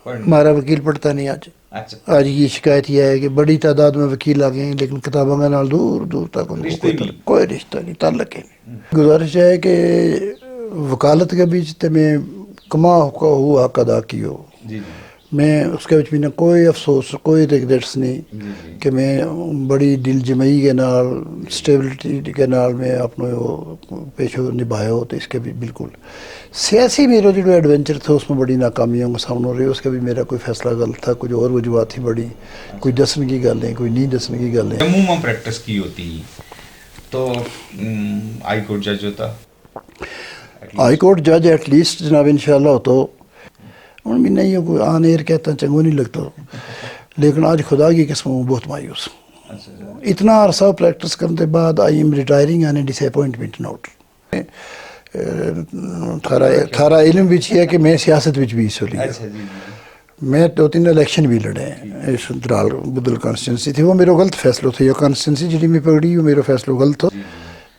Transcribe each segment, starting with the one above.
ہمارا وکیل پڑھتا نہیں آج. آج کی شکایت یہ ہے کہ بڑی تعداد میں وکیل آ گئے ہیں لیکن کتابوں کے نال دور دور تک ان کو کوئی رشتہ نہیں، تعلق ہی نہیں. گزارش ہے کہ وکالت کے بیچ میں کما ہوا حق ادا کیو. میں اس کے بھی نہ کوئی افسوس کوئی ریگریٹس نہیں کہ میں بڑی دل جمعی کے نال سٹیبلٹی کے نال میں اپنا پیشو نبھایا ہو. تو اس کے بھی بالکل سیاسی میرا جو ایڈونچر تھا اس میں بڑی ناکامیوں کا سامنا ہو رہی ہے. اس کا بھی میرا کوئی فیصلہ غلط تھا، کچھ اور وجوہات تھی بڑی، کوئی دسن کی گل ہے کوئی نہیں دسن کی گل ہے. عموماً پریکٹس کی ہوتی تو ہائی کورٹ جج ہوتا، ہائی کورٹ جج ایٹ لیسٹ جناب انشاءاللہ ہو تو ہوں بھی نہیں کوئی آن ایئر کہتا چنگو نہیں لگتا. لیکن آج خدا کی قسم ہوں بہت مایوس. اتنا عرصہ پریکٹس کرنے کے بعد I am retiring on a disappointment note. تھارا علم بھی ہے کہ میں سیاست بھی حصہ لیا. میں 2-3 الیکشن بھی لڑے ہیں. اس درال بدل کانسٹیچنسی تھی، وہ میرا غلط فیصلہ تھا. یہ کانسٹیچنسی جی میں پکڑی وہ میرا فیصلہ غلط تھا.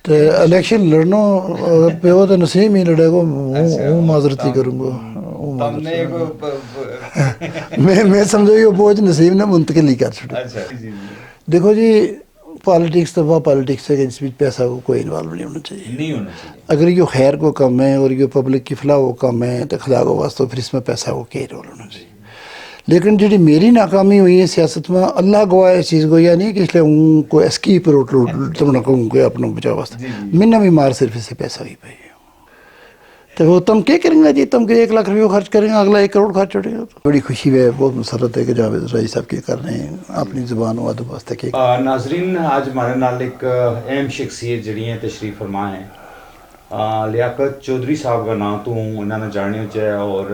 تو الیکشن لڑنا پہ وہ تو نصیب ہی لڑے گا، وہ معذرت ہی کروں گا. میں سمجھو یہ بوجھ نصیب نے منتقل ہی کر چھوڑا. دیکھو جی پالیٹکس تو وہ پالیٹکس ہے کہ جس میں پیسہ کو کوئی انوالو نہیں ہونا چاہیے. اگر یہ خیر کو کم ہے اور یہ پبلک کی فلاح کو کم ہے تو خدا کو واسطہ پھر اس میں پیسہ کو کیا رول ہونا چاہیے. لیکن جی میری ناکامی ہوئی ہے سیاست میں، اللہ گواہ اس چیز کو، یہ نہیں کہ اس لیے ان کو اسکیپ روٹ تم نہ کہوں کہ اپنا بچاؤ واسطے میں نے بھی مار صرف اس سے پیسہ ہی پائی. تو وہ تم کیا کریں گے جی، تم کہ 1 لاکھ روپیہ خرچ کریں گے اگلا 1 کروڑ خرچ ہو گا. بڑی خوشی ہے، بہت مسرت ہے کہ جاوید رئی صاحب کے کر رہے ہیں اپنی زبان و ادب واسطے کے. ناظرین آج ہمارے نال ایک اہم شخصیت جڑی ہیں تشریف فرما ہیں. لیاقت چودھری صاحب کا نام تو انہوں نے جاننے ہو چاہے اور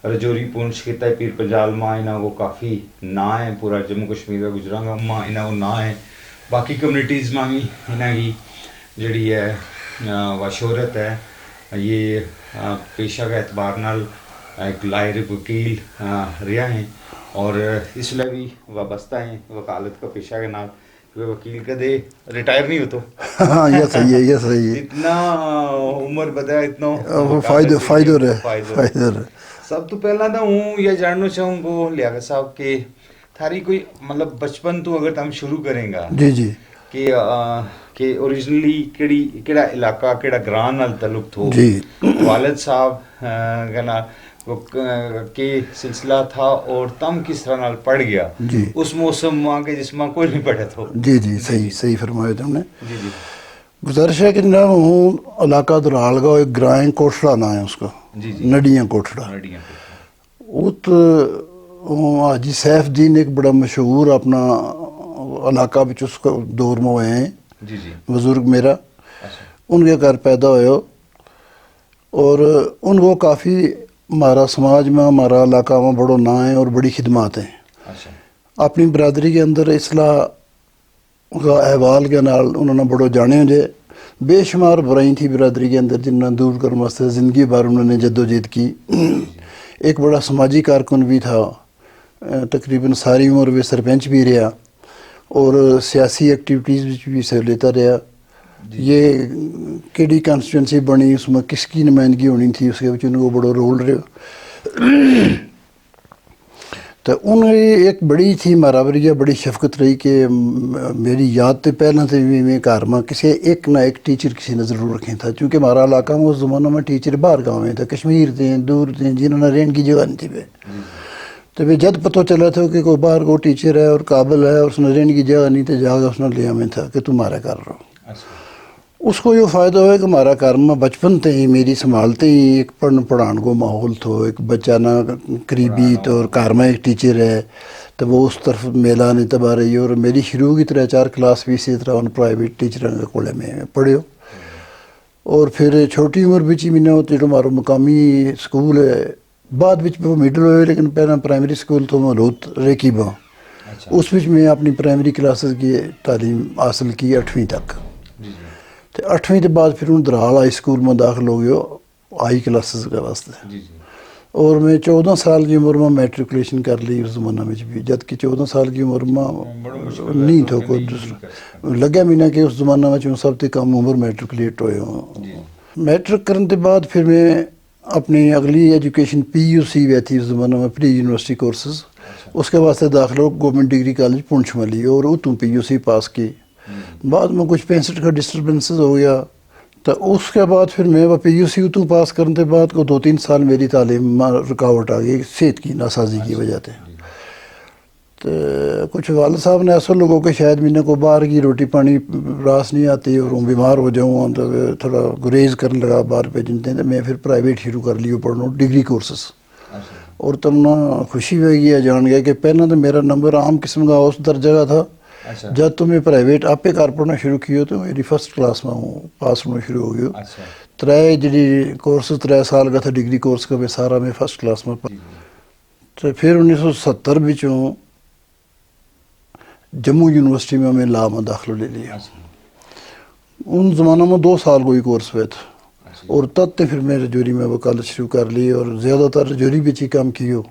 رجوری پونچھ خطہ پیر پنجال ماں انہوں کو کافی نا ہے، پورا جموں کشمیر کا گجراں ماں انہوں کو نا ہے. باقی کمیونٹیز میں بھی انہوں کی جڑی ہے وہ شہرت ہے. یہ پیشہ کے اعتبار نال ایک لائر وکیل رہا ہیں اور اس لیے بھی وابستہ ہیں وکالت کا پیشہ کے نال. وکیل کدے ریٹائر نہیں ہوتا. ہاں یہ صحیح ہے، یہ صحیح ہے. اتنا عمر بدلا اتنا فائدہ رہے. سب تو پہلا تو ہوں یہ جاننا چاہوں گا لیاقت صاحب کہ تھاری کوئی مطلب بچپن تو اگر تم شروع کریں گا جی کہ اوریجنلی کیڑا علاقہ کیڑا گراں نال تعلق تھو جی. والد صاحب کہنا کہ سلسلہ تھا اور تم کس طرح نال پڑھ گیا جی اس موسم ماں کے جس میں کوئی نہیں پڑھے تھو. جی صحیح فرمایا تم نے. گزارش ہے کہ جناب ہوں علاقہ درال کا ایک گرائیں کوٹھڑا نام ہے اس کا، نڈیاں کوٹھڑا. وہ تو حاجی سیف الدین ایک بڑا مشہور اپنا علاقہ بچ اس کا دور میں ہوئے ہیں بزرگ میرا، ان کے گھر پیدا ہوئے ہو اور ان کو کافی ہمارا سماج میں ہمارا علاقہ میں بڑا نا ہے اور بڑی خدمات ہیں. اپنی برادری کے اندر اصلاح کا احوال کے نال انہوں نے بڑو جانے ہو جائے. بے شمار برائیں تھی برادری کے اندر جنہوں نے دور کرنے واسطے زندگی بھر انہوں نے جدوجہد کی. ایک بڑا سماجی کارکن بھی تھا، تقریباً ساری عمر وہ سرپنچ بھی رہا اور سیاسی ایکٹیویٹیز بھی حصہ لیتا رہا. یہ کیڑی کانسٹیچوئنسی بنی اس میں کس کی نمائندگی ہونی تھی اس کے بچ ان کو بڑا رول رہا. تو ان ایک بڑی تھی برابری بڑی شفقت رہی کہ میری یاد تو پہلے سے بھی میں گھر میں کسی ایک نہ ایک ٹیچر کسی نے ضرور رکھے تھا. چونکہ ہمارا علاقہ میں اس زمانہ میں ٹیچر باہر گاؤں میں تھا، کشمیر تھے دور تھے جنہوں نے رہنے کی جگہ نہیں تھی. تو پھر جد پتہ چلا تھا کہ کوئی باہر کو ٹیچر ہے اور قابل ہے اور اس نے رہنے کی جگہ نہیں تو جا کے اس نے لیا میں تھا کہ تمہارا کر رہا ہو. اس کو یہ فائدہ ہوا کہ ہمارا گھر میں بچپن سے ہی میری سنبھالتے ہی ایک پڑھان کو ماحول تھو، ایک بچہ نہ قریبی تو اور گھر میں ایک ٹیچر ہے تو وہ اس طرف میلہ نہیں تباہ رہی. اور میری شروع کی 3-4 کلاس بھی اسی طرح ان پرائیویٹ ٹیچروں کے کولے میں پڑھے ہو. اور پھر چھوٹی عمر بچی میں نے جو ہمارا مقامی سکول ہے بعد بچ وہ مڈل ہوئے لیکن پہلے پرائمری سکول تو میں روت ریکیبا اس بچ میں اپنی پرائمری کلاسز کی تعلیم حاصل کی 8ویں تک. تو 8ویں کے بعد پھر ان درال ہائی سکول میں داخل ہو گیا ہائی کلاسز کے واسطے. اور میں 14 سال کی عمر میں میٹریکولیشن کر لی اس زمانہ میں بھی، جب کہ 14 سال کی عمر میں نہیں تھا کوئی دوسرا لگا مہینہ کہ اس زمانہ میں سب سے کم عمر میٹریکولیٹ ہوئے ہوں. میٹرک کرنے کے بعد پھر میں اپنی اگلی ایجوکیشن PUC ہوئی تھی اس زمانے میں، پری یونیورسٹی کورسز، اس کے واسطے داخلہ گورنمنٹ ڈگری کالج پونچھ میں لی اور اتوں PUC پاس کی. بعد میں کچھ 65 کا ڈسٹربنسز ہو گیا تو اس کے بعد پھر میں PUC اتوں پاس کرنے کے بعد کو 2-3 سال میری تعلیم میں رکاوٹ آ گئی صحت کی ناسازی کی وجہ سے. تو کچھ والد صاحب نے ایسے لوگوں کے شاید میرے کو باہر کی روٹی پانی راس نہیں آتی اور بیمار ہو جاؤں تو تھوڑا گریز کرنے لگا باہر پہ جنتے تو میں پھر پرائیویٹ شروع کر لیو پڑھنا ڈگری کورسز. اور تب نہ خوشی ہوئی ہے جان گیا کہ پہلے تو میرا نمبر عام قسم کا اس درجے کا تھا. جب تو میں پرائیویٹ آپ کار پڑھنا شروع کیا تو میری فرسٹ کلاس میں ہوں پاس ہونا شروع ہو گیا. 3 جی کورسز 3 سال کا تھا ڈگری کورس کا میں سارا میں فرسٹ کلاس میں تو پھر 1970 بچوں جموں یونیورسٹی میں لا میں داخلہ لے لیا. ان زمانوں میں 2 سال کوئی کورس ہوئے تھا اور تب پھر میں رجوری میں وکالت شروع کر لی اور زیادہ تر رجوری بچ ہی کام کیو.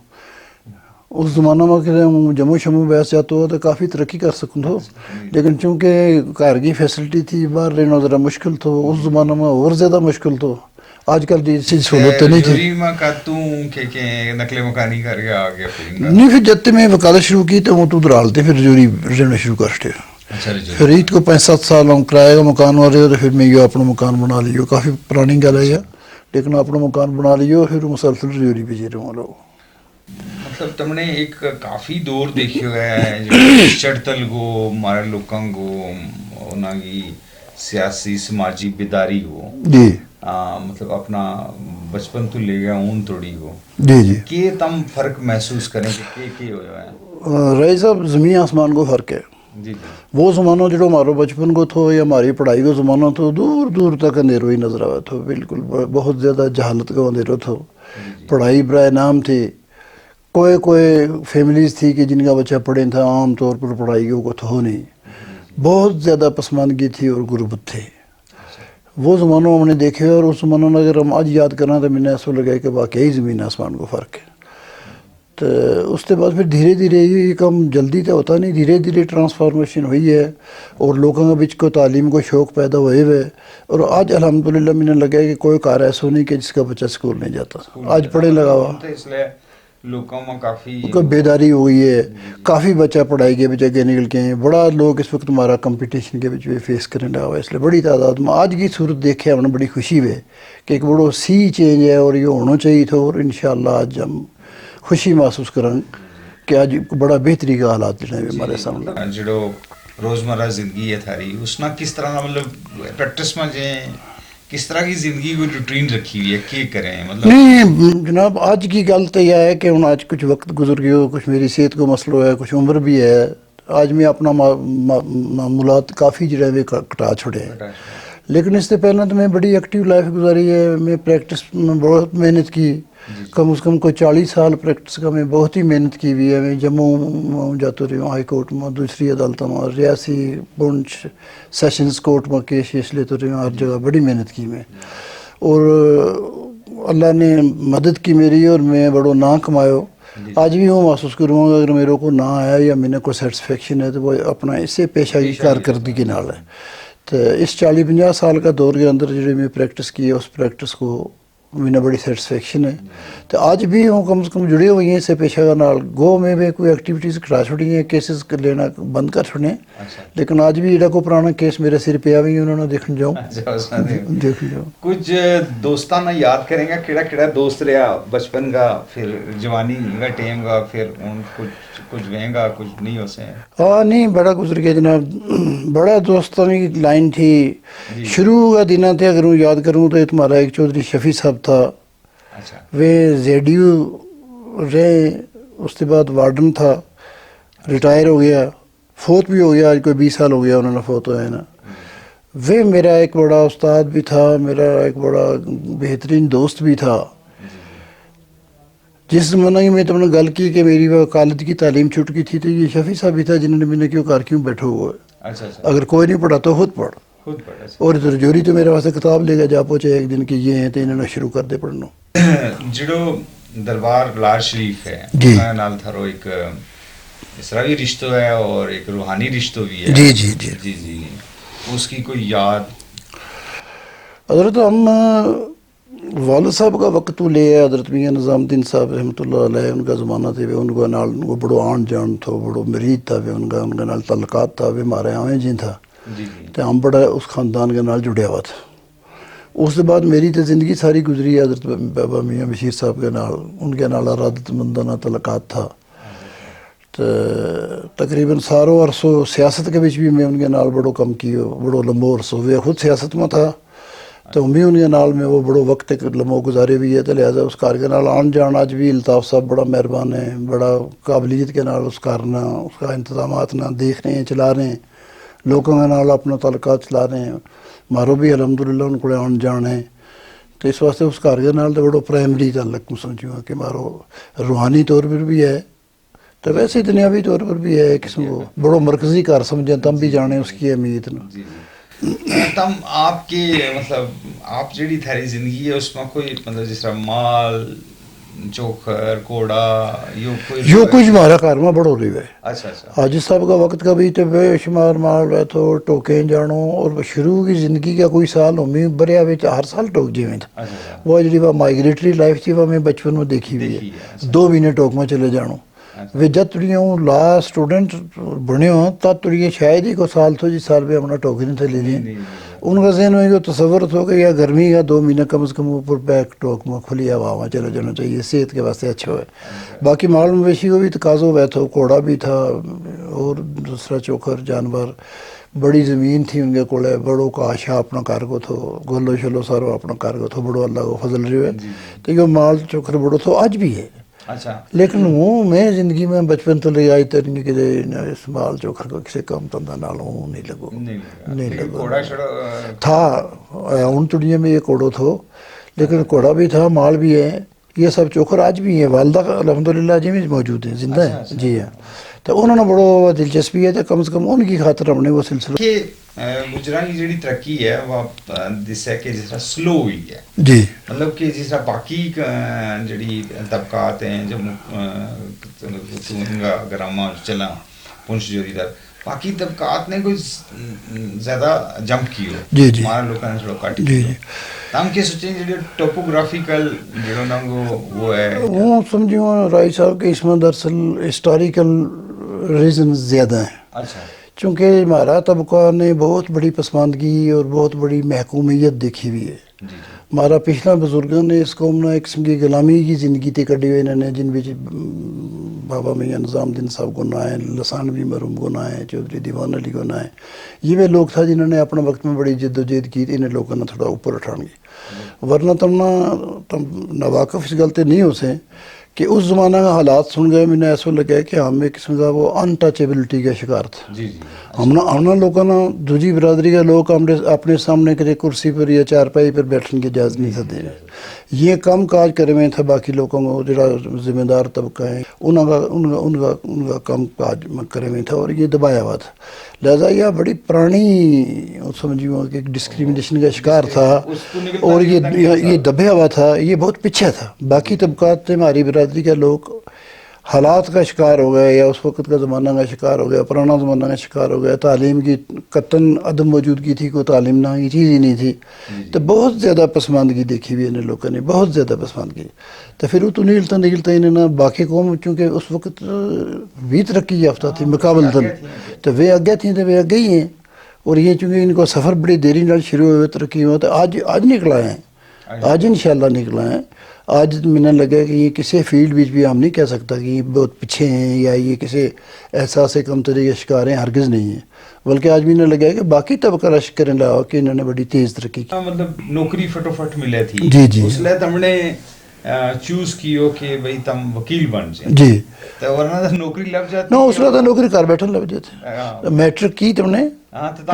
اس زمانہ میں کہ جموں شموں بیس جاتا ہوا تو کافی ترقی کر سکوں تھا لیکن چونکہ گھر کی فیسلٹی تھی باہر رہنا ذرا مشکل تھا. اس زمانہ میں اور زیادہ مشکل تو آج کل جیسی سہولت نہیں تھی. نہیں پھر جب میں وکالت شروع کی تو وہ تو درالتے پھر رجوری رہنا شروع کرتے. پھر عید کو 5-7 سال ہوں کرایہ کا مکان ہو رہے تو پھر میں یہ اپنا مکان بنا لیو. کافی پرانی گل ہے لیکن اپنا مکان بنا لیو پھر مسلسل رجوری پہ جی رہا لوگ. مطلب تم نے ایک کافی دور دیکھے ہوئے ہے چڑتل کو ہمارے لوگوں کو انہوں کی سیاسی سماجی بیداری ہو جی مطلب اپنا بچپن تو لے گیا اون تھوڑی ہو جی کہ تم فرق محسوس کریں کہ ہوئے ہیں. رئیس صاحب زمین آسمان کو فرق ہے. جی وہ زمانہ جو ہمارا بچپن کو تھو یا ہماری پڑھائی کا زمانہ تھو دور دور تک اندھیرو ہی نظر آیا تھو. بالکل بہت زیادہ جہالت کا اندھیرو تھو. پڑھائی برائے نام تھی. کوئی فیملیز تھی کہ جن کا بچہ پڑھے تھا عام طور پر پڑھائی کو تھو نہیں. بہت زیادہ پسماندگی تھی اور غربت تھے. وہ زمانہ ہم نے دیکھے اور اس زمانہ میں اگر ہم آج یاد کرنا تو میں نے ایسا لگا کہ واقعی زمین آسمان کو فرق ہے. تو اس کے بعد پھر دھیرے دھیرے یہ کام جلدی تو ہوتا نہیں دھیرے دھیرے ٹرانسفارمیشن ہوئی ہے اور لوگوں کے بچ کو تعلیم کو شوق پیدا ہوئے ہوئے اور آج الحمدللہ میں نے لگا ہے کہ کوئی کار ایسا نہیں کہ جس کا بچہ اسکول نہیں جاتا آج پڑھے لگا ہوا. اس لیے لوگوں میں کافی بیداری ہو گئی ہے. کافی بچہ پڑھائی کے بچے کے نکل کے ہیں. بڑا لوگ اس وقت ہمارا کمپٹیشن کے بچے فیس کرنے لگا ہوا. اس لیے بڑی تعداد میں آج کی صورت دیکھے ہم نے بڑی خوشی ہوئے کہ ایک بڑا چینج ہے اور یہ ہونا چاہیے تھا اور انشاءاللہ آج ہم خوشی محسوس کریں کہ آج بڑا بہتری کا حالات جو ہیں ہمارے سامنے. جو روزمرہ زندگی ہے تھاری اس میں کس طرح مطلب پریکٹس میں کس طرح کی زندگی کو روٹین رکھی ہوئی ہے کیا کریں مطلب نہیں جناب آج کی گل تو یہ ہے کہ ہوں آج کچھ وقت گزر گیا کچھ میری صحت کو مسئلہ ہے کچھ عمر بھی ہے. آج میں اپنا معمولات کافی جو ہے کٹا چھوڑے ہیں لیکن اس سے پہلے تو میں بڑی ایکٹیو لائف گزاری ہے. میں پریکٹس میں بہت محنت کی کم از کم کوئی 40 سال پریکٹس کا میں بہت ہی محنت کی ہوئی ہے. میں جموں جاتا رہی ہوں ہائی کورٹ میں دوسری عدالتوں میں ریاسی پونچھ سیشنز کورٹ میں کیس لیتے رہی ہوں ہر جگہ بڑی محنت کی میں اور اللہ نے مدد کی میری اور میں بڑا نام کمایا. آج بھی وہ محسوس کروں گا اگر میرے کو نہ آیا یا میں نے کوئی سیٹسفیکشن ہے تو وہ اپنا اس سے پیشہ کی کارکردگی کے نال ہے. تو اس 40-50 سال کا دور کے اندر جو میں پریکٹس کی ہے اس پریکٹس کو میں بڑی سیٹسفیکشن ہے. تو آج بھی ہوں کم سے کم جڑے ہوئی ہیں اس سے پیشہ کا نال گو میں بھی کوئی ایکٹیویٹیز کرا چھوڑی ہیں کیسز لینا بند کر چھوڑے لیکن آج بھی جڑا کوئی پرانا کیس میرے سر پہ آئی انہوں نے دیکھنے جاؤ دیکھ جاؤ. کچھ دوستانہ یاد کریں گا کیڑا دوست رہا بچپن کا پھر جوانی کا ٹائم کا پھر کچھ وہیں گا کچھ نہیں ہو سے ہاں نہیں بڑا گزر گیا جناب. بڑا دوستوں کی لائن تھی شروع کا دنوں تھے اگر یاد کروں تو تمہارا ایک چودھری شفیع صاحب تھا وہ زیڈیو رہے اس کے بعد وارڈن تھا ریٹائر ہو گیا فوت بھی ہو گیا آج کوئی 20 سال ہو گیا انہوں نے فوت ہوئے نا. وہ میرا ایک بڑا استاد بھی تھا میرا ایک بڑا بہترین دوست بھی تھا. جس زمانہ کی میں تم نے گل کی کہ میری وہ کالج کی تعلیم چھوٹ گئی تھی تو یہ شفیع صاحب بھی تھا جنہوں نے میں نے کیوں بیٹھے ہوئے اگر کوئی نہیں پڑھا تو خود پڑھ اور رجوری تو میرے واسطے کتاب لے گا جا پہنچے ایک دن کی یہ ہیں تو انہوں نے شروع کر دے پڑھنا. جڑو دربار بلار شریف ہے نال تھارو ایک اسراوی رشتہ ہے اور ایک روحانی رشتہ بھی ہے. جی جی جی جی جی اس کی کوئی یاد حضرت ہم والد صاحب کا وقت تو لے ہے حضرت میاں نظام الدین صاحب رحمۃ اللہ علیہ ان کا زمانہ تھے ان کو نال ان کو بڑو آن جان تھا بڑو مرید تھا ان کا نال تعلقات تھا ہمارے آویں جی تھا تو ہم بڑا اس خاندان کے نال جڑیا ہوا تھا. اس کے بعد میری تو زندگی ساری گزری ہے حضرت بابا میاں بشیر صاحب کے نال ان کے نال ارادت مندانہ تعلقات تھا. تو تقریباً ساروں عرصوں سیاست کے بچ بھی میں ان کے نال بڑو کم کیو بڑو لمبو عرصہ ہوئے خود سیاست میں تھا تو بھی ان کے نال میں وہ بڑو وقت ایک لمبو گزارے بھی ہے تو لہٰذا اس کار کے نال آن جان آج بھی الطاف صاحب بڑا مہربان ہے بڑا قابلیت کے نال اس کارنا اس کا انتظامات نہ دیکھ رہے ہیں چلا رہے ہیں لوگوں کے نال اپنا تعلقات چلا رہے ہیں مارو بھی الحمدللہ ان کو آن جان ہے. تو اس واسطے اس کار کے نال تو بڑو پرائمری تعلق میں سمجھوں کہ مارو روحانی طور پر بھی ہے تو ویسے دنیاوی طور پر بھی ہے قسم کو بڑو مرکزی کار سمجھیں تم بھی جانے اس کی اہمیت نا. تم آپ کے مطلب آپ جڑی تھاری زندگی ہے اس میں کوئی مطلب جس طرح مال چوکھر کوڑا جو کچھ ہمارا کار میں بڑو رہی ہے. اچھا اچھا حاجی صاحب کا وقت کا بھی تو بے شمار مال ہے تو ٹوکیں جانو اور شروع کی زندگی کا کوئی سال ہمیں بریا بھی ہر سال ٹوک جی میں تھا وہ جی وہ مائگریٹری لائف تھی وہ میں بچپن میں دیکھی ہوئی ہے 2 مہینے ٹوک میں چلے جانو وہ جب تڑی ہوں لاسٹ اسٹوڈنٹ بنے ہوں تب تڑی شاید ہی کو سال تو جس سال پہ اپنا ٹوکری نہیں تھے لے لیں ان کا ذہن میں جو تصور ہو کہ یا گرمی کا 2 مہینے کم از کم اوپر بیک ٹوک میں کھلی ہوا میں چلے جانا چاہیے صحت کے واسطے اچھا ہے. باقی مال مویشی کو بھی تقاضا ہوا تھا کوڑا بھی تھا اور دوسرا چوکھر جانور بڑی زمین تھی ان کے کولے بڑوں کا آشا اپنا کار کو تھو گولو شلو سارو اپنا کار کو تھو بڑو اللہ کو فضل رہے تو یہ مال چوکھر بڑو تھو آج بھی ہے. اچھا لیکن وہ میں زندگی میں بچپن تو لے آئی ترین کہ اس مال چوکھر کو کسی کام تندہ نال ہوں نہیں لگو نہیں لگو تھا ان دنیا میں یہ کوڑو تھو لیکن کوڑا بھی تھا مال بھی ہے یہ سب چوکھر آج بھی ہیں والدہ الحمدللہ جی بھی موجود ہیں زندہ ہیں جی ہاں. تو انہوں نے بڑو دلچسپی ہے تو کم از کم ان کی خاطر ہم نے وہ سلسلہ کہ گجرات کی جڑی ترقی ہے وہ جس ہے کہ جس طرح سلو ہوئی ہے جی مطلب کہ جس طرح باقی جڑی طبقات ہیں جو اگر ہم چلا پنچ جوری در باقی طبقات نے کوئی زیادہ جمپ کی ہو جی جی ہمارا لوگوں نے تھوڑا کٹ جی جی ہم کیا سوچیں جو ٹوپوگرافیکل جو نا وہ ہے وہ سمجھو رائی صاحب کہ اس میں دراصل ہسٹوریکل ریزن زیادہ ہیں. اچھا چونکہ ہمارا طبقہ نے بہت بڑی پسماندگی اور بہت بڑی محکومیت دیکھی ہوئی ہے. ہمارا پچھلا بزرگوں نے اس قوم نے ایک قسم کی غلامی کی زندگی تے کڈی ہوئی انہوں نے جن بچ بابا میاں نظام الدین صاحب کو نہ ہے لسانوی مرحوم کو نہ ہے چودھری دیوان علی کو نہ ہے یہ وہ لوگ تھا جنہوں نے اپنے وقت میں بڑی جد و جہد کی انہیں لوگوں نے تھوڑا اوپر اٹھان گئی ورنہ تم ناواقف اس غلطی نہیں ہو سے کہ اس زمانہ کا حالات سن گئے میں نے ایسا لگا کہ ہم ایک قسم کا وہ انٹچیبلٹی کا شکار تھا. ہم لوگوں نے دوسری برادری کے لوگ اپنے سامنے کرے کرسی پر یا چارپائی پر بیٹھنے کی اجازت نہیں تھا دے یہ کام کاج کرے ہوئے تھا باقی لوگوں کو جڑا ذمہ دار طبقہ ہے ان کا کام کاج کرے ہوئے تھا اور یہ دبایا ہوا تھا. لہٰذا یہ بڑی پرانی سمجھو کہ ڈسکریمنیشن کا شکار تھا اور یہ دبیا ہوا تھا یہ بہت پیچھے تھا. باقی طبقات سے ہماری برادری کے لوگ حالات کا شکار ہو گئے یا اس وقت کا زمانہ کا شکار ہو گیا پرانا زمانہ کا شکار ہو گیا تعلیم کی قطعاً عدم موجودگی تھی کوئی تعلیم نہ کی چیز ہی نہیں تھی تو بہت زیادہ پسماندگی دیکھی ہوئی انہیں لوگوں نے بہت زیادہ پسماندگی. تو پھر وہ تو نکلتا انہیں باقی قوم چونکہ اس وقت بھی ترقی یافتہ تھی مقابلتاً تو وہ آگے تھیں تو وہ آگے ہی ہیں اور یہ چونکہ ان کو سفر بڑی دیری نال شروع ہوئے ترقی ہوا تو آج نکلا ہے آج انشاءاللہ نکلا ہے. آج میں لگا کہ یہ کسی فیلڈ بھی ہم نہیں کہہ سکتا کہ یہ بہت پیچھے ہیں یا یہ کسی احساس کمتری کے شکار ہیں ہرگز نہیں ہیں بلکہ آج بھی لگا کہ باقی طبقہ رشک کرنے لگا کہ انہوں نے بڑی تیز ترقی کی. مطلب نوکری فٹوفٹ ملے تھی جی جی اس لیے تم نے چوز کیو کہ بھئی تم وکیل بن جائیں جی تو ورنہ نوکری لگ جاتی نہ اس لیے نوکری کار بیٹھا لگ جاتے میٹرک کی تم نے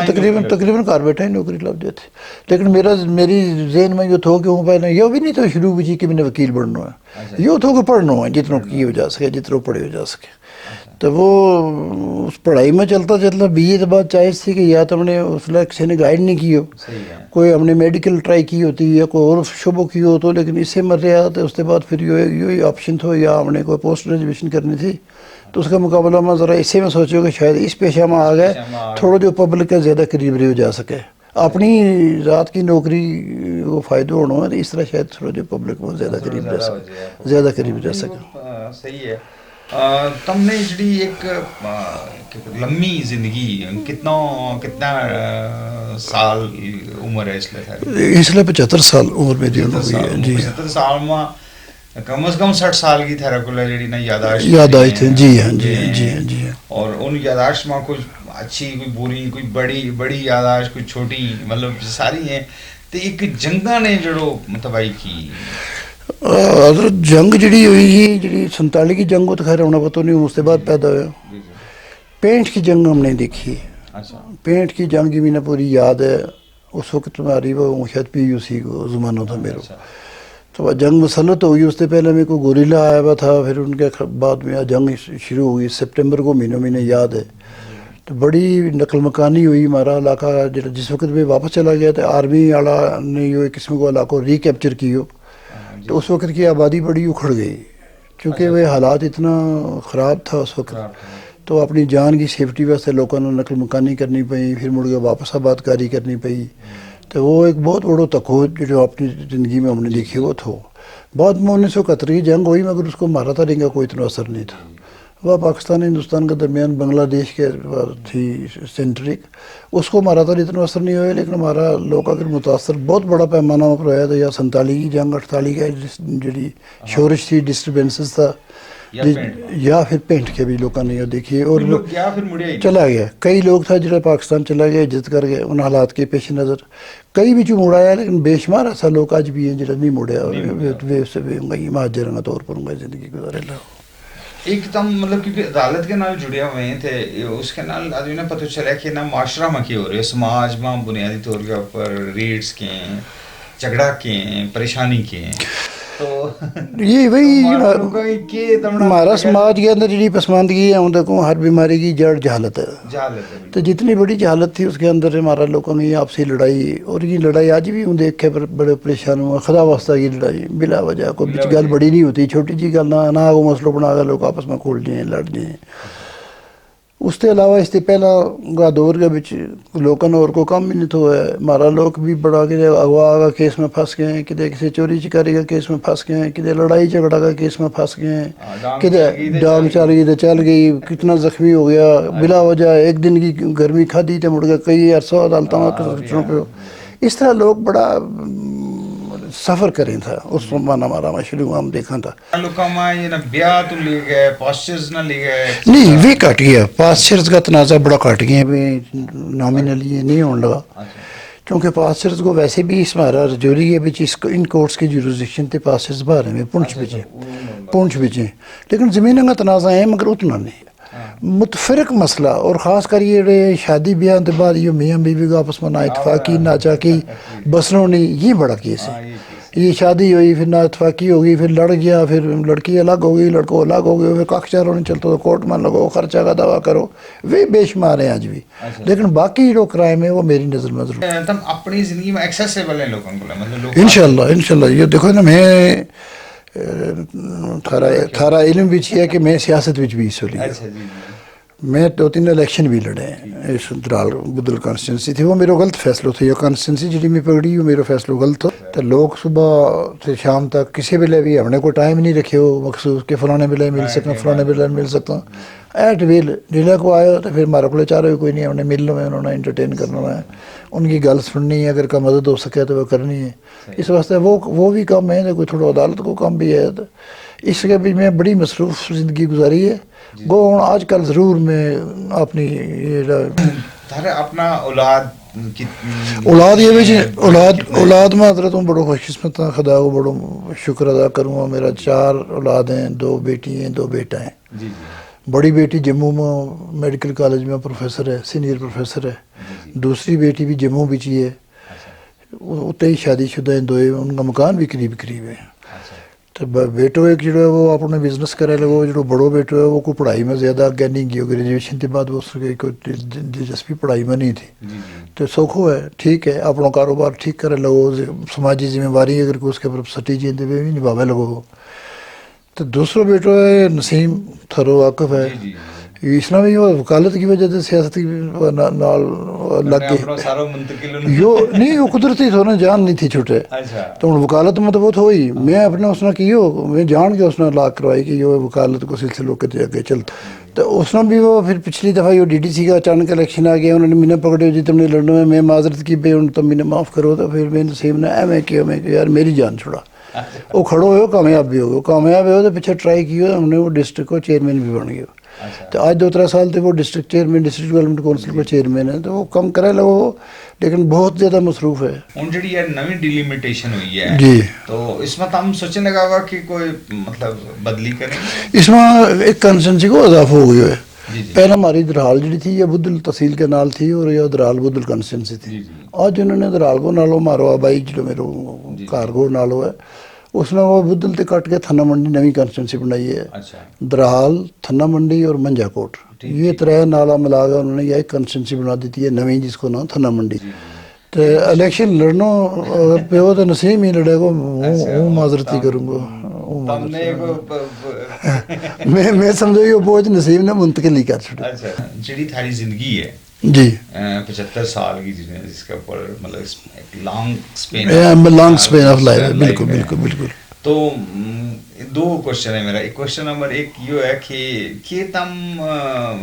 تقریباً کار بیٹھا ہی نوکری لگ جاتی. لیکن میری ذہن میں یہ تھا کہ وہ پہلے یہ بھی نہیں تھا شروع بھی کہ میں نے وکیل بننا ہے یہ تھا کہ پڑھنا ہے جتنا کی ہو جا سکے جتنا پڑھے ہو جا سکے. تو وہ اس پڑھائی میں چلتا بی اے کے بعد چاہیز تھی کہ یا تو ہم نے اس لیے کسی نے گائیڈ نہیں کی ہو کوئی ہم نے میڈیکل ٹرائی کی ہوتی یا کوئی اور شعبہ کی ہو تو لیکن اس سے مر رہا تو اس کے بعد پھر یہ آپشن تھا یا ہم نے کوئی پوسٹ گریجویشن کرنی تھی تو اس کا مقابلہ میں ذرا اسے میں سوچو کہ شاید اس پیشہ میں آ گئے تھوڑا جو پبلک کا زیادہ قریب رہ جا سکے اپنی ذات کی نوکری وہ فائدہ ہونا ہے، اس طرح شاید تھوڑا جو پبلک میں زیادہ قریب جا سکے، زیادہ قریب جا سکے. صحیح ہے. تم نے جڑی ایک لمبی زندگی کتنا سال عمر ہے اس لیے؟ اس لیے 75 سال عمر میری ہوئی ہے. جی 75 سال میں کم از کم 60 سال کی تھیرا کو جڑی نا یاداشت ہے. جی ہاں جی ہاں جی ہاں جی. اور ان یاداشت میں کوئی اچھی کوئی بری کوئی بڑی یاداشت کوئی چھوٹی مطلب ساری ہیں. تو ایک جنگاں نے جڑو تباہی کی حضرت جنگ جڑی ہوئی جڑی 47 کی جنگ، تو خیر ہونا پتہ نہیں اس کے بعد پیدا ہوا. پینٹ کی جنگ ہم نے دیکھی. پینٹ کی جنگ کی بھی نہ پوری یاد ہے. اس وقت تمہاری وہ شاید پی یو سی کو زمانہ تھا میرا. تو جنگ مسلط ہو گئی. اس سے پہلے میں کوئی گوریلا آیا ہوا تھا، پھر ان کے بعد میں جنگ شروع ہوئی. سپٹمبر کو مہینوں یاد ہے. تو بڑی نقل مکانی ہوئی. ہمارا علاقہ جس وقت میں واپس چلا گیا تو آرمی والا نے یہ ایک قسم کو علاقوں ریکیپچر کی ہو، تو اس وقت کی آبادی بڑی اکھڑ گئی چونکہ وہ حالات اتنا خراب تھا اس وقت. تو اپنی جان کی سیفٹی واسطے لوگوں نے نقل مکانی کرنی پئی، پھر مڑ کے واپس آباد کاری کرنی پئی. تو وہ ایک بہت بڑا تکوت جو اپنی زندگی میں ہم نے دیکھی وہ تھا. بعد میں 1971 کی جنگ ہوئی، مگر اس کو مارا تھا رہیں گا کوئی اتنا اثر نہیں تھا. وہ پاکستان ہندوستان کے درمیان بنگلہ دیش کے تھی سینٹرک، اس کو مارا تھا اتنا اثر نہیں ہوا. لیکن ہمارا لوگ اگر متاثر بہت بڑا پیمانہ پر ہوا تھا یا 47 کی جنگ، 48 کا جڑی شورش تھی، ڈسٹربینسز تھا، یا پھر پینٹ کے بھی لوگوں نے دیکھیے. اور چلا گیا کئی لوگ تھا جڑا پاکستان چلا گیا عزت کر گئے ان حالات کے پیش نظر. کئی بھی مڑایا، لیکن بے شمار ایسا لوگ آج بھی ہیں جڑا نہیں مڑیا، مہاجر کے طور پر زندگی گزارے لا. ایک دم مطلب کیونکہ عدالت کے نال جڑے ہوئے تھے، اس کے نال آدمی نے پتہ چلا کہ نا معاشرہ میں کیا ہو رہا ہے، سماج میں بنیادی طور کے اوپر ریٹس کے ہیں، جھگڑا کے ہیں، پریشانی کے ہیں. تو یہ وہی ہمارا سماج کے اندر جی پسماندگی ہے. ہوں دیکھو ہر بیماری کی جڑ جہالت ہے. تو جتنی بڑی جہالت تھی اس کے اندر ہمارا لوگوں نے آپسی لڑائی، اور یہ لڑائی آج بھی ہوں دیکھ کے بڑے پریشان ہوا. خدا واسطہ کی لڑائی بلا وجہ کوئی بچ گل بڑی نہیں ہوتی، چھوٹی جی گل نہ وہ مسئلہ بنا کے لوگ آپس میں کھول جائیں لڑ جائیں. اس کے علاوہ اس سے پہلا کا دور کے بچ لوگوں نے اور کو کام بھی نہیں تو ہے. ہمارا لوگ بھی بڑا کہ اغوا کا کیس میں پھنس گئے ہیں، کدے کسی چوری چکاری کا کیس میں پھنس گئے ہیں، کدے لڑائی جھگڑا کا کیس میں پھنس گئے ہیں، کدے ڈانگ چل گئی تو چل گئی، کتنا زخمی ہو گیا بلا وجہ. ایک دن کی گرمی کھادی تو مڑ گیا کئی عرصہ عدالتوں پہ. اس طرح لوگ بڑا سفر کریں تھا. اس زمانہ ہمارا شروع ہم دیکھا تھا. نہیں وہ کٹ گیا، پاسچرز کا تنازع بڑا کٹ گیا. نامینلی یہ نہیں ہونے لگا کیونکہ پاسچرز کو ویسے بھی اس ہمارا رجوری ہے بچ ان کورٹس کی جورسڈکشن تھے. پاسچرز باہر ہیں پونچھ بچیں، لیکن زمینوں کا تنازع ہے مگر اتنا نہیں. متفرق مسئلہ اور خاص کر یہ شادی بیاہ کے بعد یہ میاں بیوی کو آپس میں نا اتفاقی ناچاکی بسروں نہیں، یہ بڑا کیس ہے. یہ شادی ہوئی پھر نا اتفاقی ہو گئی، پھر لڑ گیا، پھر لڑکی الگ ہو گئی، لڑکوں الگ ہو گئے، پھر کاغذات نہیں چلتا تو کورٹ میں لگو، خرچہ کا دعویٰ کرو. وہ بے شمار ہیں آج بھی. لیکن باقی جو کرائم ہے وہ میری نظر میں ضرور اپنی زندگی میں ایکسیسیبل ہیں لوگوں کو. انشاءاللہ یہ دیکھو نا، میں تھارا علم بھی ہے کہ میں سیاست بھی حصہ لیا. میں 2-3 الیکشن بھی لڑے ہیں. اس درال بدل کانسٹیچنسی تھی، وہ میرا غلط فیصلہ تھا. یہ کانسٹیچنسی جی میں پکڑی وہ میرا فیصلہ غلط تھا. تو لوگ صبح سے شام تک کسی ویلے بھی ہم نے کوئی ٹائم نہیں رکھے ہو مخصوص کہ فلانے ویلے مل سکنا، فلانے ویلے مل سکتا. ایٹ ویل ضلع کو آیا تو پھر ہمارے کو چاہ رہے کوئی نہیں، ہم نے ملنا ہے، انہوں نے انٹرٹین کرنا ہے، ان کی گل سننی ہے، اگر کا مدد ہو سکے تو وہ کرنی ہے. اس واسطے وہ بھی کام ہے، کوئی تھوڑا عدالت کو کام بھی ہے. تو اس کے بھی میں بڑی مصروف زندگی گزاری ہے. گو آج کل ضرور میں اپنی اپنا اولاد یہ اولاد میں حضرت ہوں بڑا خوش قسمت ہوں. خدا کو بڑا شکر ادا کروں گا. میرا 4 اولاد ہیں، 2 بیٹی ہیں، 2 بیٹا ہیں. بڑی بیٹی جموں میں میڈیکل کالج میں پروفیسر ہے، سینئر پروفیسر ہے. دوسری بیٹی بھی جموں بچ ہی ہے، اتنے ہی شادی شدہ ہیں 2. ان کا مکان بھی قریب ہے. تو بیٹو ایک جو ہے وہ اپنے بزنس کرے لگو. جو بڑو بیٹو ہے وہ کوئی پڑھائی میں زیادہ آگے نہیں گیا. گریجویشن کے بعد وہ کوئی دلچسپی پڑھائی میں نہیں تھی. تو سوکھو ہے، ٹھیک ہے، اپنا کاروبار ٹھیک کرے لگو. سماجی ذمہ داری اگر کوئی اس کے اوپر سٹی جیندے ہوئے بھی نبھاوے لگو. تو دوسرا بیٹو ہے نسیم تھرو واقف ہے. اس نے بھی وہ وکالت کی وجہ سے سیاست کی نال لگ گئے یو نہیں وہ قدرتی تھو نا جان نہیں تھی چھوٹے تو ہوں وکالت میں تو بہت ہوئی میں اپنے اس نے کی میں جان کے اس نے لاک کروائی کہ یہ وکالت کو سلسلوں کے اگے چلتا تو اس نے بھی وہ پھر پچھلی دفعہ یہ ڈی ٹی سی کا اچانک الیکشن آ گیا انہوں نے مینہ پکڑے جی تم نے لڑنا میں معذرت کی بھائی ہوں تم مینہ معاف کرو تو پھر میں نسیم نے میں کیا میں کہ یار میری جان چھوڑا وہ کھڑو ہوئے کامیاب بھی ہو گئے کامیاب ہوئے تو پیچھے ٹرائی کی ہم نے وہ ڈسٹرکٹ کو چیئرمین بھی بن گئے تو آج 2-3 سال تھے وہ district chairman district development council کو چیئرمین ہے تو وہ کم کرے لگا وہ لیکن بہت زیادہ مصروف ہے ہوں جی یار نویں ڈیلیمیٹیشن ہوئی ہے جی تو اس میں ہم سوچنے لگا ہوگا کہ کوئی مطلب بدلی کریں اس میں ایک کنسنسی کو اضافہ ہو گیا ہے پہلے ہماری درحال جڑی تھی یہ بدل تحصیل کے نال تھی اور یہ درحال بدل کنسنسی تھی آج انہوں نے درحال کو نالو مارو آبائی جو میرے کارگو نالو ہے اس نے وہ بدل تے کٹ کے تھنا منڈی نویں کنسٹیٹنسی بنائی ہے درحال تھنا منڈی اور منجا کوٹ یہ 3 نالا ملا کے انہوں نے یہ ایک کنسٹیٹنسی بنا دیتی ہے نویں جس کو نام تھنا منڈی تو الیکشن لڑنوں پہ ہو تو نسیم ہی لڑے گا وہ معذرتی کروں گا میں سمجھو یہ بوجھ نسیم نے منتقل ہی کر چھوڑا جڑی تھاری زندگی ہے جی 75 سال کی جس کے اوپر مطلب ایک لانگ اسپین آف لائف بالکل بالکل بالکل تو 2 کوشچن ہے میرا ایک کوشچن نمبر 1 یہ ہے کہ تم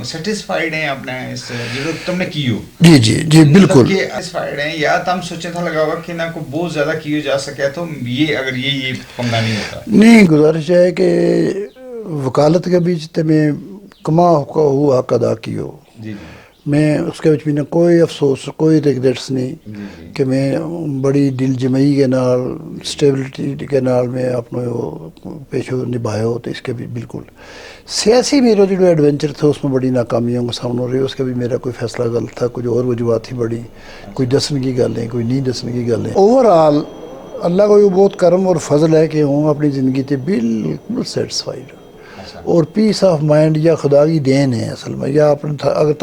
سیٹسفائیڈ ہیں اپنے اس جو تم نے کیو جی جی جی بالکل سیٹسفائیڈ ہیں یا تم سوچے تھا لگا ہوگا کہ نہ کو بہت زیادہ کیو جا سکے تو یہ اگر یہ پنگا نہیں ہوتا نہیں گزارش ہے کہ وکالت کے بیچ تے میں کما ہوا حق ادا کیو جی میں اس کے بچ میں کوئی افسوس کوئی ریگریٹس نہیں کہ میں بڑی دل جمعی کے نال اسٹیبلٹی کے نال میں اپنا پیشو نبھایا ہو تو اس کے بھی بالکل سیاسی میرا جو ایڈونچر تھا اس میں بڑی ناکامیوں کا سامنا ہو رہی ہے اس کا بھی میرا کوئی فیصلہ غلط تھا کچھ اور وجوہات تھی بڑی کوئی دسن کی گلیں کوئی نہیں دسن کی گلیں اوور آل اللہ کو یہ بہت کرم اور فضل ہے کہ ہوں اپنی زندگی تے بالکل سیٹسفائیڈ اور پیس آف مائنڈ یا خدا کی دین ہے اصل میں یا اگر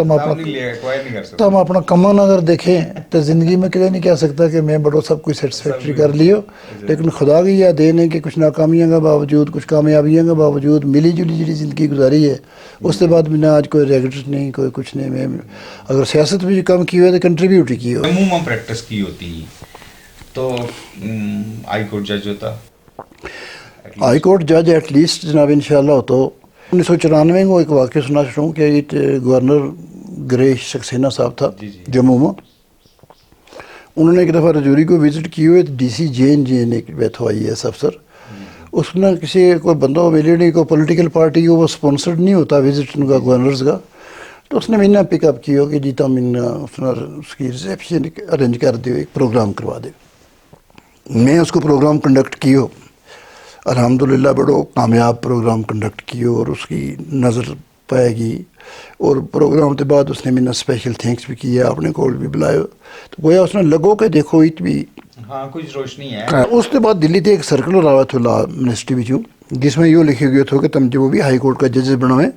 تم اپنا کمان اگر دیکھیں تو زندگی میں کدے نہیں کہہ سکتا کہ میں بڑو سب کچھ سیٹسفیکٹری کر لیو لیکن خدا کی یہ دین ہے کہ کچھ ناکامیاں کا باوجود کچھ کامیابیاں کا باوجود ملی جلی جڑی زندگی گزاری ہے اس کے بعد میں نے آج کوئی ریگریٹ نہیں کوئی کچھ نہیں میں اگر سیاست بھی کم کی ہوئے تو کنٹریبیوٹ ہی کی ہوئے عموماً پریکٹس کی ہوتی تو ہائی کورٹ جج ہوتا ہائی کورٹ جج ایٹ لیسٹ جناب انشاءاللہ تو 1994 کو ایک واقعہ سنا چاہوں کہ یہ گورنر گریش سکسینہ صاحب تھا جموں میں انہوں نے ایک دفعہ رجوری کو وزٹ کی ہوئے ڈی سی جین ایک بیٹھو آئی ایس افسر اس نے کسی کوئی بندہ ملے نہیں کوئی پولیٹیکل پارٹی وہ سپانسرڈ نہیں ہوتا وزٹ ان کا گورنرز کا تو اس نے میں نے پک اپ کی ہو کہ جی تم اس نے اس کی ریسیپشن ارینج کر دیو ایک پروگرام کروا دے میں اس کو پروگرام کنڈکٹ کی ہو الحمدللہ بڑو کامیاب پروگرام کنڈکٹ کی اور اس کی نظر پائے گی اور پروگرام کے بعد اس نے میں نے اسپیشل تھینکس بھی کیا اپنے کول بھی بلائے تو گویا اس نے لگو کہ دیکھو ات بھی ہاں کچھ روشنی ہے اس کے بعد دلی تے ایک سرکلر آیا تھا لا منسٹری بچوں جس میں یہ لکھے گئے تھے کہ تم جو بھی ہائی کورٹ کا ججز بنویں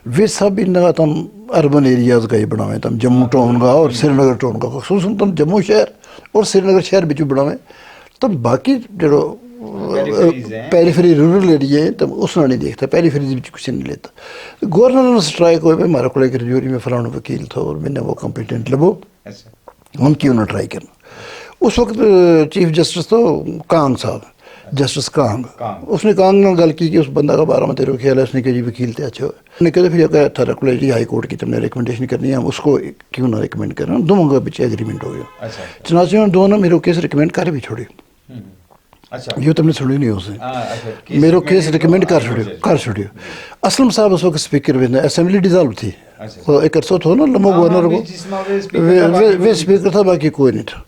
وہ سب ان تم اربن ایریاز کا ہی بنویں تم جموں ٹاؤن کا اور سری نگر ٹاؤن کا خصوصاً تم جموں شہر اور سری نگر شہر بچوں بنویں تم باقی جو پیریفری رورل ایریا ہے تم اس نے نہیں دیکھتا پیریفری کچھ نہیں لیتا گورنر نے سٹرائک ہوئے ہمارے کو ایک رجوری میں فلانا وکیل تھا اور میں نے وہ کمپیٹنٹ لبو ہم کیوں نہ ٹرائی کرنا اس وقت چیف جسٹس تو کانگ صاحب جسٹس کانگ اس نے کانگ نے گل کی کہ اس بندہ کا بارہ میں تیرے خیال ہے اس نے کہ جی وکیل تھے اچھے ہوئے نے کہتے پھر اگر تھا ریگولیٹری ہائی کورٹ کی تم نے ریکمنڈیشن کرنی ہے ہم اس کو کیوں نہ ریکمینڈ کرنا دونوں کا پیچھے ایگریمنٹ ہو گیا چنانچہ دونوں میرے کیس ریکمینڈ کر بھی چھوڑی یہ تم نے سنی نہیں اسے میرے کیس ریکمینڈ کر چھوڑیو اسلم صاحب اس وقت اسپیکر میں اسمبلی ڈیزالو تھی ایک عرصہ تھا نا لمو گورنر کو وہ اسپیکر تھا باقی کوئی نہیں تھا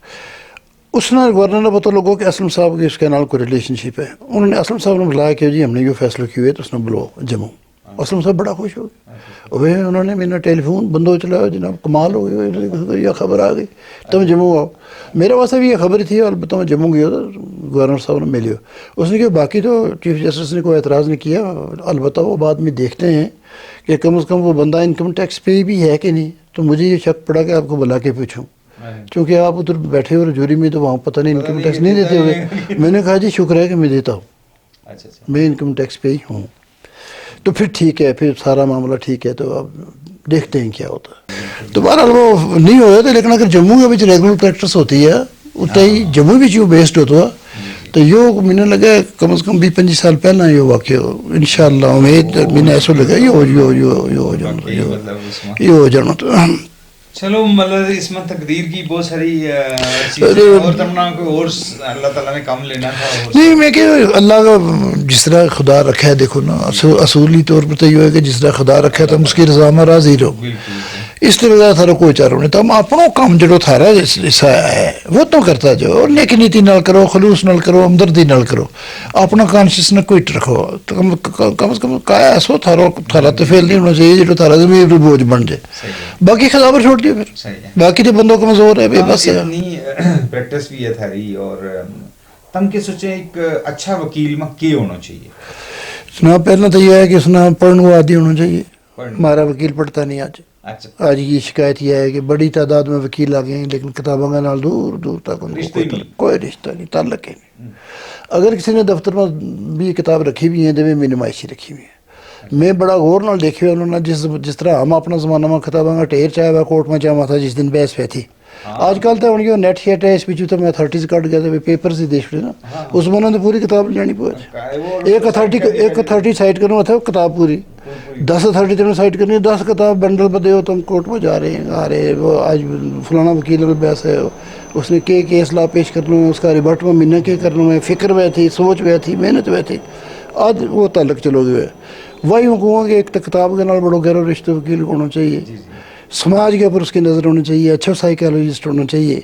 اس نے گورنر نے بتا لوگوں کہ اسلم صاحب کی اس کے نال کوئی ریلیشن شپ ہے انہوں نے اسلم صاحب نے بلایا کہ جی ہم نے یہ فیصلہ کیا ہے تو اس نے بلو جموں اسلم صاحب بڑا خوش ہو گئے وہ انہوں نے میرا ٹیلی فون بندو چلایا جناب کمال ہو گئی یہ خبر آ گئی تم جموں آؤ میرے واسطے بھی یہ خبر تھی البتہ میں جموں گیا تو گورنر صاحب نے ملی اس نے کہا باقی تو چیف جسٹس نے کوئی اعتراض نہیں کیا البتہ وہ بعد میں دیکھتے ہیں کہ کم از کم وہ بندہ انکم ٹیکس پے بھی ہے کہ نہیں تو مجھے یہ شک پڑا کہ آپ کو بلا کے پوچھوں چونکہ آپ ادھر بیٹھے ہو رجوری میں تو وہاں پتہ نہیں انکم ٹیکس نہیں دیتے ہوئے میں نے کہا جی شکر ہے کہ میں دیتا ہوں میں انکم ٹیکس پے ہی ہوں تو پھر ٹھیک ہے، پھر سارا معاملہ ٹھیک ہے، تو اب دیکھتے ہیں کیا ہوتا ہے. تو بہرحال وہ نہیں ہو رہا، لیکن اگر جموں کے بچ ریگولر پریکٹس ہوتی ہے اتنا ہی جموں بھی جو بیسڈ ہوتا تو یہ مجھے لگا کم از کم 20-25 سال پہلا یہ واقع ہو انشاءاللہ امید مجھے ایسا لگا یہ ہو جانا. تو چلو مطلب اس میں تقدیر کی بہت ساری چیزیں اور تمنا کوئی اور اللہ تعالیٰ نے کام لینا تھا. نہیں میں کہ اللہ کا جس طرح خدا رکھا ہے، دیکھو نا اصولی طور پر تو یہ ہے کہ جس طرح خدا رکھا ہے تو ہم اس کی رضا میں راضی رہو. اس لیے بغیر تھارا کوئی چارو نہیں. تو ہم اپنا کام جو تھارا ہے وہ تو کرتا جو، اور نیک نیتی نال کرو، خلوص نال کرو، ہمدردی نال کرو، اپنا کانشیسنس کوئی رکھو. تو کم از کم کا ایسا تھارا تو فیل نہیں ہونا چاہیے جو تھارا زمین پر بوجھ بن جائے. باقی خدا پر چھوڑ دیو، پھر باقی تو بندوں کمزور ہے. بس اتنی پریکٹس بھی ہے تھاری، اور تم کے سوچیں ایک اچھا وکیل میں کیا ہونا چاہیے؟ سنا پہلے تو یہ ہے کہ سنا پڑھنے عادی ہونا چاہیے. ہمارا وکیل پڑھتا نہیں آج. آج کی شکایت یہ ہے کہ بڑی تعداد میں وکیل آ گئے ہیں لیکن کتابوں کا نال دور دور تک ان کو کوئی رشتہ نہیں، تعلق ہی نہیں. اگر کسی نے دفتر میں بھی کتاب رکھی ہوئی ہیں تو میں نمائشی رکھی ہوئی ہے. میں بڑا غور نال دیکھے انہوں نے جس طرح ہم اپنا زمانہ میں کتابوں کا ٹھیر چاہے ہوا کورٹ میں جاما تھا جس دن بحث پہ تھی. آج کل تو ان کی نیٹ شیٹ ہے، اس پیچھے تو میتھارٹیز کٹ گئے تھے پیپر سے دیکھ نا. اس میں تو پوری کتاب جانی پہنچ ایک اتھارٹی سائٹ کرنا تھا کتاب پوری 10 اتھارٹی تمہیں سائٹ کرنی ہے، 10 کتاب بنڈل پہ دے تم کورٹ میں جا رہے ہیں آ رہے ہیں. وہ آج فلانا وکیل میں بحث ہے، اس نے کیس لا پیش کرنا ہے، اس کا ریبٹ میں مہینہ کے کرنا ہے، فکر وہ تھی، سوچ وہ تھی، محنت وہ تھی. آج وہ تعلق چلو گئے. وہی میں کہوں کہ ایک کتاب کے نال بڑا گہرا رشتہ وکیل ہونا چاہیے. سماج کے اوپر اس کی نظر ہونی چاہیے، اچھا سائیکالوجسٹ ہونا چاہیے.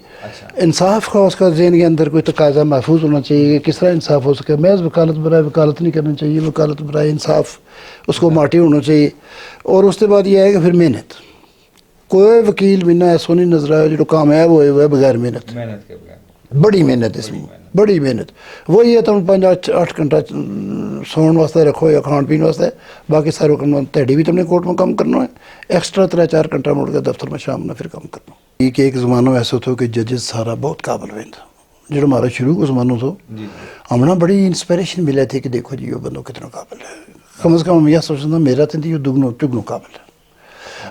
انصاف کا اس کا ذہن کے اندر کوئی تقاضا محفوظ ہونا چاہیے کہ کس طرح انصاف ہو سکے. محض وکالت برائے وکالت نہیں کرنا چاہیے، وکالت برائے انصاف اس کو ماٹی ہونا چاہیے. اور اس کے بعد یہ ہے کہ پھر محنت. کوئی وکیل منا ایسا نہیں نظر آیا جو کامیاب ہوئے ہوئے بغیر محنت. بڑی محنت اس میں، بڑی محنت. وہی ہے تم 5-8 گھنٹہ سون واسطے رکھو یا کھان پین واسطے، باقی سارے کام تیڑی بھی تم نے کورٹ میں کام کرنا ہے. ایکسٹرا 3-4 گھنٹہ مڑ کے دفتر میں شام میں پھر کام کرنا. ایک زمانہ ایسا تھا کہ ججز سارا بہت قابل ہوئے تھا. جو ہمارا شروع کا زمانہ تھا ہمیں بڑی انسپائریشن ملے تھے کہ دیکھو جی یہ بندوں کتنا قابل ہے. کم از کم ہم یہ سوچنا تھا میرا تو یہ دگنوں چگنوں قابل ہے.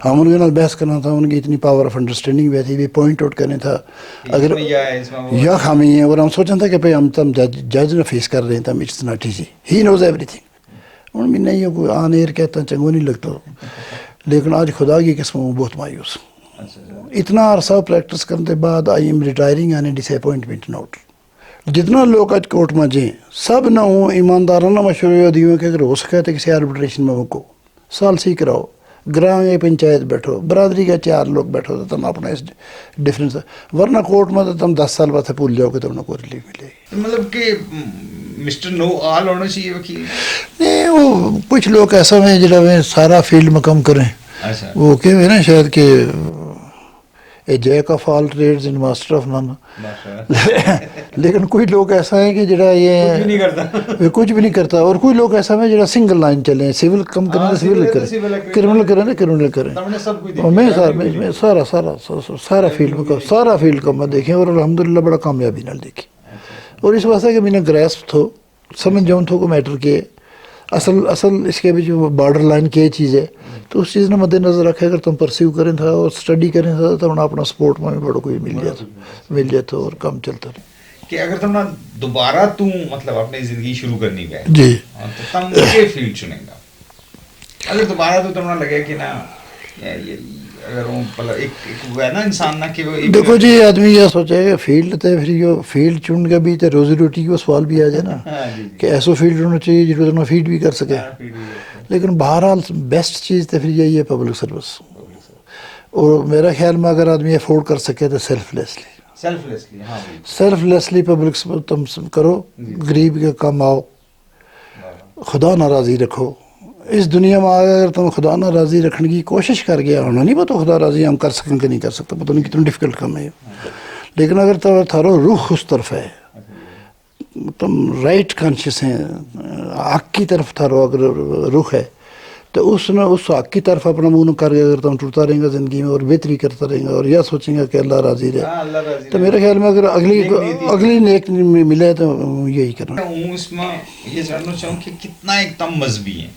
ہم ان کے نال بحث کرنا تھا، ان کی اتنی پاور آف انڈرسٹینڈنگ بھی تھی، بھی پوائنٹ آؤٹ کرنا تھا اگر یا خامی ہے. اور ہم سوچنا تھا کہ بھائی ہم تم جج نے فیس کر رہے ہیں، تم it's not easy, he knows everything. ان میں نہیں کوئی آن ایئر کہتا چنگو نہیں لگتا. لیکن آج خدا کی قسم ہوں بہت مایوس. اتنا عرصہ پریکٹس کرنے بعد I am retiring and disappointment not. جتنا لوگ آج کورٹ میں جائیں سب نہ ہوں ایماندارانہ مشورے دیوں کہ اگر ہو سکے تو کسی آربیٹریشن میں مکو سالسی کراؤ، گراں یا پنچایت بیٹھو، برادری کا 4 لوگ بیٹھو تو تم اپنا اس ڈفرینس. ورنہ کورٹ میں تو تم 10 سال بعد بھول جاؤ کہ تم نے کوئی ریلیف ملے گی. مطلب کہ مسٹر نو آل ہونا چاہیے وکیل. نہیں وہ کچھ لوگ ایسا ہیں جڑا میں سارا فیلڈ میں کم کریں. وہ کہ ہے نا شاید کہ a jack of all trades and master of none. لیکن کوئی لوگ ایسا ہے کہ جڑا یہ کچھ بھی نہیں کرتا. اور کوئی لوگ ایسا ہے جڑا سنگل لائن چلیں، سول کم کریں سول کریں، کرمنل کریں تو کرمنل کریں. اور میں سارا فیلڈ کا میں دیکھیں اور الحمدللہ بڑا کامیابی نال دیکھی. اور اس واسطے کہ میں نے گریسپ تھو سمجھ جاؤں تھو کو میٹر کے اصل اس کے بھی جو بارڈر لائن کی چیز ہے تو اس چیز نے مد نظر رکھے. اگر تم پرسیو کریں تھا اور اسٹڈی کریں تھا تو ہم اپنا سپورٹ میں بھی بڑا کوئی مل جاتا اور کام چلتا رہے. کہ اگر تم دوبارہ مطلب اپنی زندگی شروع کرنی ہے جی تو تم کے فیلڈ چنیں گا؟ اگر دوبارہ تو تمہیں لگے کہ نا اگر ایک ہے نا انسان نہ کہ وہ دیکھو جی آدمی یہ سوچے کہ فیلڈ تو پھر یہ فیلڈ چن کے بھی تو روزی روٹی کا سوال بھی آ جائے نا کہ ایسا فیلڈ ہونا چاہیے جس کو تم فیڈ بھی کر سکے. لیکن بہرحال بیسٹ چیز تو پھر یہی ہے پبلک سروس. اور میرا خیال میں اگر آدمی افورڈ کر سکے تو سیلف لیسلی پبلک تم کرو، غریب کے کام آؤ، خدا ناراضی رکھو. اس دنیا میں اگر تم خدا ناراضی رکھنے کی کوشش کر گیا ہونا نہیں پتہ خدا راضی ہم کر سکیں کہ نہیں کر سکتے، پتہ نہیں کتنا ڈیفیکلٹ کام ہے. لیکن اگر تھارو روح اس طرف ہے، تم رائٹ کانشیس ہیں، حق کی طرف تھارو اگر رخ ہے تو اس حق کی طرف اپنا منہ کر کے اگر تم ٹوٹتا رہیں گا زندگی میں اور بہتری کرتا رہیں گا اور یہ سوچیں گا کہ اللہ راضی رہے تو میرے خیال میں اگر اگلی نیک ملے تو یہی کرنا. اس میں یہ جاننا چاہوں کہ کتنا ایک دم مذہبی ہیں